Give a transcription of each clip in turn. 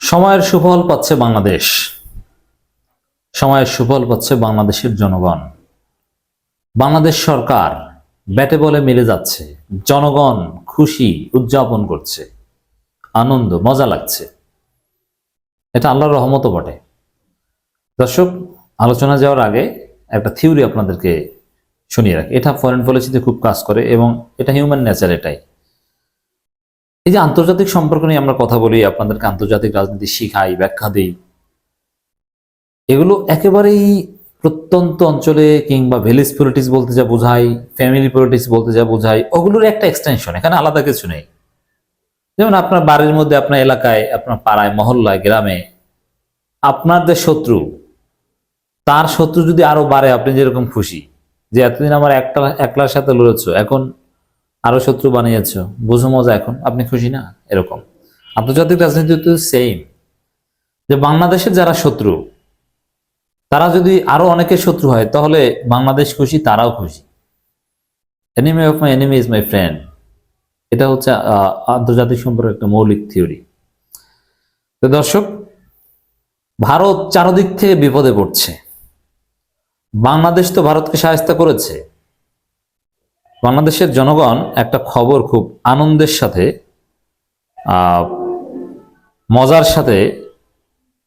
সময়ের সুফল পাচ্ছে বাংলাদেশ। সময়ের সুফল পাচ্ছে বাংলাদেশের জনগণ। বাংলাদেশ সরকার ব্যাটে বলে মিলে যাচ্ছে। জনগণ খুশি উদযাপন করছে, আনন্দ মজা লাগছে। এটা আল্লাহর রহমতও বটে। দর্শক, আলোচনা যাওয়ার আগে একটা থিওরি আপনাদেরকে শুনিয়ে রাখি। এটা ফরেন পলিসিতে খুব কাজ করে এবং এটা হিউম্যান নেচার। এটাই, এই যে আন্তর্জাতিক সম্পর্ক নিয়ে আমরা কথা বলি, আপনাদেরকে আন্তর্জাতিক রাজনীতি শিখাই, ব্যাখ্যা দিই, এগুলো একেবারেই প্রত্যন্ত অঞ্চলে কিংবা ভিলেজ পলিটিক্স বলতে যা বোঝাই, ফ্যামিলি পলিটিক্স বলতে যা বোঝাই, ওগুলোর একটা এক্সটেনশন। এখানে আলাদা কিছু নেই। যেমন আপনার বাড়ির মধ্যে, আপনার এলাকায়, আপনার পাড়ায়, মহল্লায়, গ্রামে আপনার যে শত্রু, তার শত্রু যদি আরো বাড়ে, আপনি যেরকম খুশি যে এতদিন আমার একলার সাথে লড়েছো, এখন আরো শত্রু বানিয়েছো, বুঝো মজা, এখন আপনি খুশি না? এরকম আন্তর্জাতিক রাজনীতি তো সেম, যে বাংলাদেশের যারা শত্রু তারা যদি আরো অনেকের শত্রু হয়, তাহলে বাংলাদেশ খুশি, তারাও খুশি। Enemy of my enemy is my friend. এটা হচ্ছে আন্তর্জাতিক সম্পর্কের একটা মৌলিক থিওরি। তো দর্শক, ভারত চারদিক থেকে বিপদে পড়ছে। বাংলাদেশ তো ভারতকে সাহায্য করেছে। বাংলাদেশের জনগণ একটা খবর খুব আনন্দের সাথে, মজার সাথে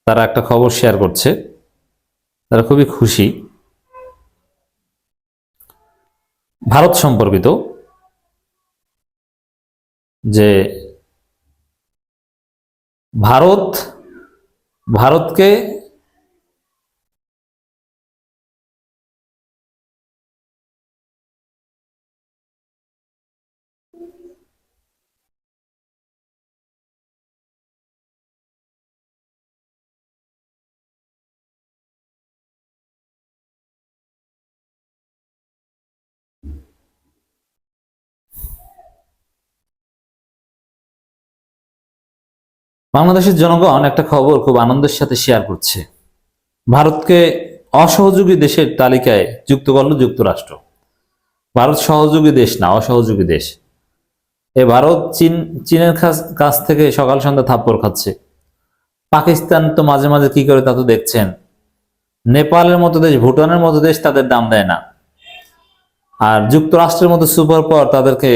তারা একটা খবর শেয়ার করছে। তারা খুবই খুশি ভারত সম্পর্কিত, যে ভারতকে বাংলাদেশের জনগণ একটা খবর খুব আনন্দের সাথে শেয়ার করছে। ভারতকে অসহযোগী দেশের তালিকায় যুক্ত করলো যুক্তরাষ্ট্র। ভারত সহযোগী দেশ না, অসহযোগী দেশ। ভারত চীনের কাছ থেকে সকাল সন্ধ্যা থাপ্পড় খাচ্ছে। পাকিস্তান তো মাঝে মাঝে কি করে তা তো দেখছেন। নেপালের মতো দেশ, ভুটানের মতো দেশ তাদের দাম দেয় না। আর যুক্তরাষ্ট্রের মতো সুপার পাওয়ার তাদেরকে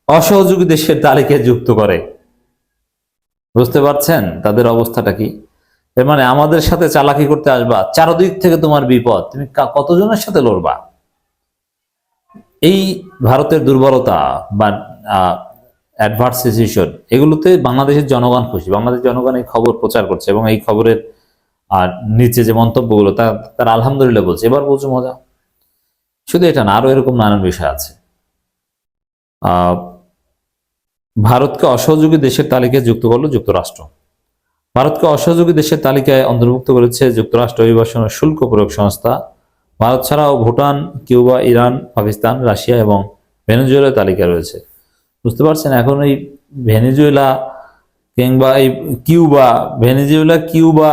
অসহযোগী দেশের তালিকায় যুক্ত করে। বুঝতে পারছেন তাদের অবস্থাটা কি? এর মানে আমাদের সাথে চালাকি করতে আসবা, চারদিক থেকে তোমার বিপদ, তুমি কতজনের সাথে লড়বা? এই ভারতের দুর্বলতা বা অ্যাডভার্স সিচুয়েশন, এগুলোতে বাংলাদেশের জনগণ খুশি। বাংলাদেশের জনগণ এই খবর প্রচার করছে এবং এই খবরের নিচে যে মন্তব্যগুলো, তারা আলহামদুলিল্লাহ বলছে। এবার বলছে মজা। শুধু এটা না, আরো এরকম নানান বিষয় আছে। ভারতকে অসহযোগী দেশের তালিকায় যুক্ত করলো যুক্তরাষ্ট্র। ভারতকে অসহযোগী দেশের তালিকায় অন্তর্ভুক্ত করেছে যুক্তরাষ্ট্র অভিবাসন ও শুল্ক প্রয়োগ সংস্থা। ভারত ছাড়াও Bhutan, Cuba, Iran, Pakistan, Russia এবং ভেনেজুয়েলার তালিকায় রয়েছে। বুঝতে পারছেন? এখন এই ভেনেজুয়েলা কিংবা এই কিউবা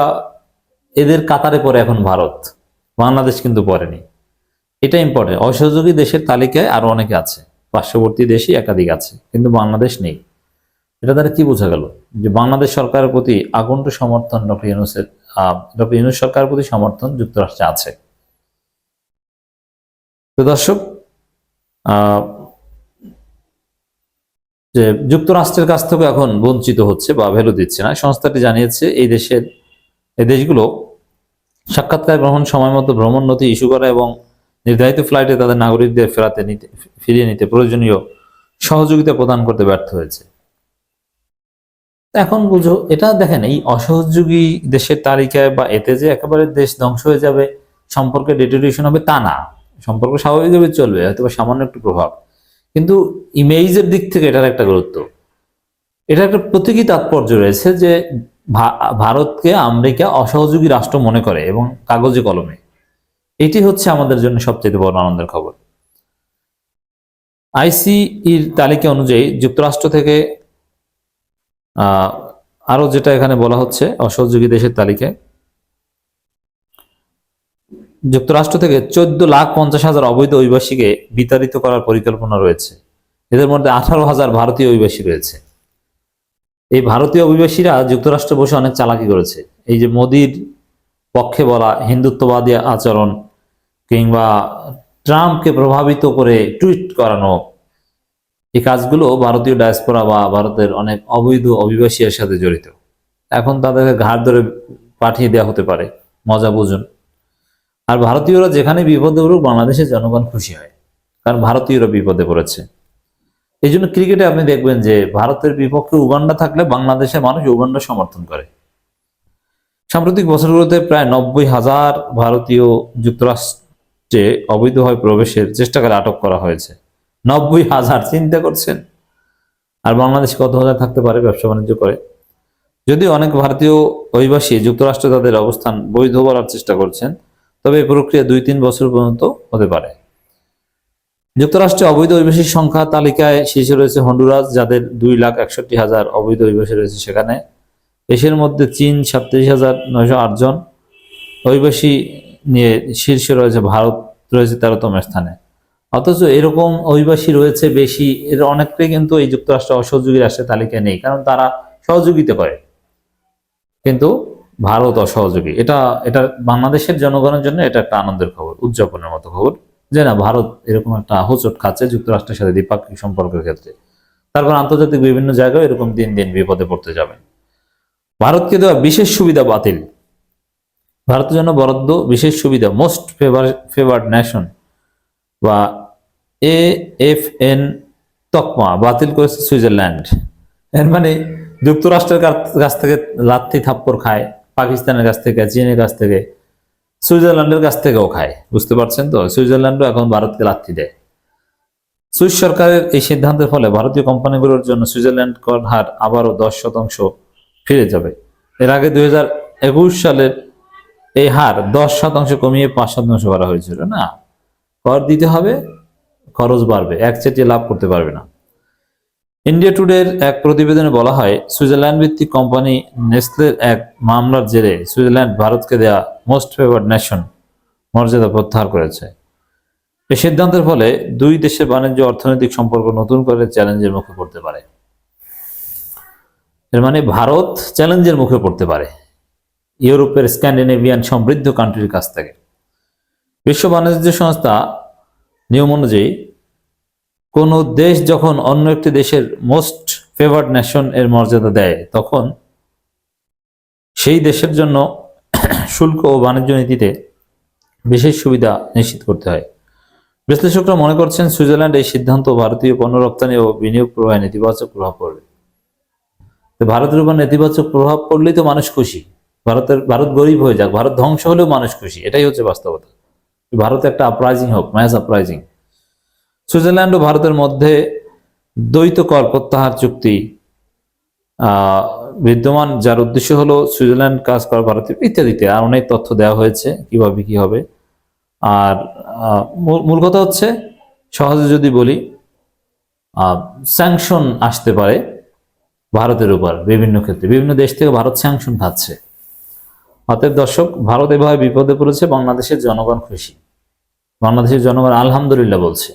এদের কাতারে পড়ে এখন ভারত, বাংলাদেশ কিন্তু পড়েনি। এটা ইম্পর্টেন্ট। অসহযোগী দেশের তালিকায় আরো অনেকে আছে, পার্শ্ববর্তী দেশই একাধিক আছে, কিন্তু বাংলাদেশ নেই। এটা দ্বারা কি বোঝা গেল? যে বাংলাদেশ সরকারের প্রতি আকণ্ঠ সমর্থন ডক্টর ইউনূস সরকারের প্রতি সমর্থন যুক্তরাষ্ট্রে আছে। তো দর্শক, যে যুক্তরাষ্ট্রের কাছ থেকে এখন বঞ্চিত হচ্ছে বা ভ্যালু দিচ্ছে না। সংস্থাটি জানিয়েছে এই দেশগুলো সাক্ষাৎকার গ্রহণ, সময় মতো ভ্রমণ নথি ইস্যু করা এবং নির্ধারিত ফ্লাইটে তাদের নাগরিকদের ফিরিয়ে নিতে প্রয়োজনীয় সহযোগিতা প্রদান করতে ব্যর্থ হয়েছে। এখন বুঝো, এটা দেখেন, এই অসহযোগী দেশের তালিকায় বা এতে যে একেবারে দেশ ধ্বংস হয়ে যাবে, সম্পর্কে ডিটেরিয়েশন হবে, তা না। সম্পর্ক স্বাভাবিকভাবে চলবে, হয়তো সামান্য একটু প্রভাব, কিন্তু ইমেজের দিক থেকে এটার একটা গুরুত্ব, এটা একটা প্রতীকী তাৎপর্য রয়েছে যে ভারতকে আমেরিকা অসহযোগী রাষ্ট্র মনে করে এবং কাগজে কলমে। এটি হচ্ছে আমাদের জন্য সবচেয়ে বড় আনন্দের খবর। আইসিইর তালিকা অনুযায়ী যুক্তরাষ্ট্র থেকে আরো যেটা এখানে বলা হচ্ছে, অসহযোগী দেশের তালিকায় যুক্তরাষ্ট্র থেকে 14,50,000 অবৈধ অভিবাসীকে বিতাড়িত করার পরিকল্পনা রয়েছে। এদের মধ্যে 18,000 ভারতীয় অভিবাসী রয়েছে। এই ভারতীয় অভিবাসীরা যুক্তরাষ্ট্রে বসে অনেক চালাকি করেছে। এই যে মোদির পক্ষে বলা হিন্দুত্ববাদী আচরণ কিংবা ট্রাম্পকে প্রভাবিত করে টুইট করানো, এই কাজগুলো ভারতীয় ডায়াসপোরা বা ভারতের অনেক অবৈধ অভিবাসীর সাথে জড়িত। এখন তাদেরকে ঘাড় ধরে পাঠিয়ে দেওয়া হতে পারে, মজা বুঝুন। আর ভারতীয়রা যেখানে বিপদে পড়ুক বাংলাদেশের জনগণ খুশি হয়, কারণ ভারতীয়রা বিপদে পড়েছে। এই জন্য ক্রিকেটে আপনি দেখবেন যে ভারতের বিপক্ষে উগান্ডা থাকলে বাংলাদেশের মানুষ উগান্ডা সমর্থন করে। সাম্প্রতিক বছরগুলোতে প্রায় 90,000 ভারতীয় যুক্তরাষ্ট্রে অবৈধভাবে প্রবেশের চেষ্টা করে আটক করা হয়েছে। 90,000, চিন্তা করছেন? আর বাংলাদেশে কত হাজার থাকতে পারে ব্যবসা বাণিজ্য করে। যদিও অনেক ভারতীয় অভিবাসী যুক্তরাষ্ট্রে তাদের অবস্থান বৈধ করার চেষ্টা করছেন, তবে এই প্রক্রিয়া 2-3 বছর পর্যন্ত হতে পারে। যুক্তরাষ্ট্রে অবৈধ অভিবাসীর সংখ্যা তালিকায় শীর্ষে রয়েছে হন্ডুরাস, যাদের 2,61,000 অবৈধ অভিবাসী রয়েছে সেখানে। এশিয়ার মধ্যে চীন 37,908 জন অভিবাসী নিয়ে শীর্ষে রয়েছে, ভারত রয়েছে 13তম স্থানে। অথচ এরকম অভিবাসী রয়েছে বেশি, এর অনেকটাই কিন্তু এই যুক্তরাষ্ট্র অসহযোগী রাষ্ট্রের তালিকায় নেই, কারণ তারা সহযোগিতা করে, কিন্তু ভারত অসহযোগী। এটা এটা বাংলাদেশের জনগণের জন্য এটা একটা আনন্দের খবর, উদযাপনের মতো খবর, যে না ভারত এরকম একটা হোঁচট খাচ্ছে যুক্তরাষ্ট্রের সাথে দ্বিপাক্ষিক সম্পর্কের ক্ষেত্রে। তারপর আন্তর্জাতিক বিভিন্ন জায়গায় এরকম দিন দিন বিপদে পড়তে যাবেন। ভারতকে দেওয়া বিশেষ সুবিধা বাতিল। ভারতের জন্য বরাদ্দ বিশেষ সুবিধা মোস্ট ফেভার্ড নেশন বা AFN তকমা বাতিল করেছে সুইজারল্যান্ড। এর মানে যুক্তরাষ্ট্রের কাছ থেকে লাথি থাপ্পড় খায়, পাকিস্তানের কাছ থেকে, চীনের কাছ থেকে, সুইজারল্যান্ডের কাছ থেকেও খায়। বুঝতে পারছেন তো? সুইজারল্যান্ডও এখন ভারতকে লাথি দেয়। সুইস সরকারের এই সিদ্ধান্তের ফলে ভারতীয় কোম্পানিগুলোর জন্য সুইজারল্যান্ড কর হার আবারও 10% ফিরে যাবে। এর আগে 2021 সালের এই হার 10% কমিয়ে 5% করা হয়েছিল। না, কর দিতে হবে, খরচ বাড়বে, একচেটিয়া লাভ করতে পারবে না। ইন্ডিয়া টুডের এক প্রতিবেদনে বলা হয়, সুইজারল্যান্ড ভিত্তিক কোম্পানি নেসলের এক মামলার জেরে সুইজারল্যান্ড ভারতকে দেয়া মোস্ট ফেভার্ড নেশন মর্যাদা প্রত্যাহার করেছে। এই সিদ্ধান্তের ফলে দুই দেশের বাণিজ্য অর্থনৈতিক সম্পর্ক নতুন করে চ্যালেঞ্জের মুখে পড়তে পারে। এর মানে ভারত চ্যালেঞ্জের মুখে পড়তে পারে ইউরোপের স্ক্যান্ডিনেভিয়ান সমৃদ্ধ কান্ট্রির কাছ থেকে। বিশ্ব বাণিজ্য সংস্থা নিয়ম অনুযায়ী কোন দেশ যখন অন্য একটি দেশের মোস্ট ফেভার্ড নেশন এর মর্যাদা দেয়, তখন সেই দেশের জন্য শুল্ক ও বাণিজ্য নীতিতে বিশেষ সুবিধা নিশ্চিত করতে হয়। বিশ্লেষকরা মনে করছেন সুইজারল্যান্ড এই সিদ্ধান্ত ভারতীয় পণ্য রপ্তানি ও বিনিয়োগ প্রবাহে নেতিবাচক প্রভাব পড়বে। ভারতের উপর নেতিবাচক প্রভাব পড়লেই তো মানুষ খুশি। ভারত গরিব হয়ে যাক, ভারত ধ্বংস হলেও মানুষ খুশি, এটাই হচ্ছে বাস্তবতা। ভারত একটা আপরাইজিং হোক, ম্যাস আপরাইজিং। সুইজারল্যান্ড ও ভারতের মধ্যে দ্বৈত কর প্রত্যাহার চুক্তি বিদ্যমান, যার উদ্দেশ্য হলো সুইজারল্যান্ড কাজ করা ভারতীয় ইত্যাদিতে আর অনেক তথ্য দেওয়া হয়েছে কিভাবে কি হবে। আর মূল কথা হচ্ছে, সহজে যদি বলি, স্যাংশন আসতে পারে ভারতের উপর বিভিন্ন ক্ষেত্রে, বিভিন্ন দেশ থেকে ভারত স্যাংশন খাচ্ছে। অতএব দর্শক, ভারত এভাবে বিপদে পড়েছে, বাংলাদেশের জনগণ খুশি, বাংলাদেশের জনগণ আলহামদুলিল্লাহ বলছে।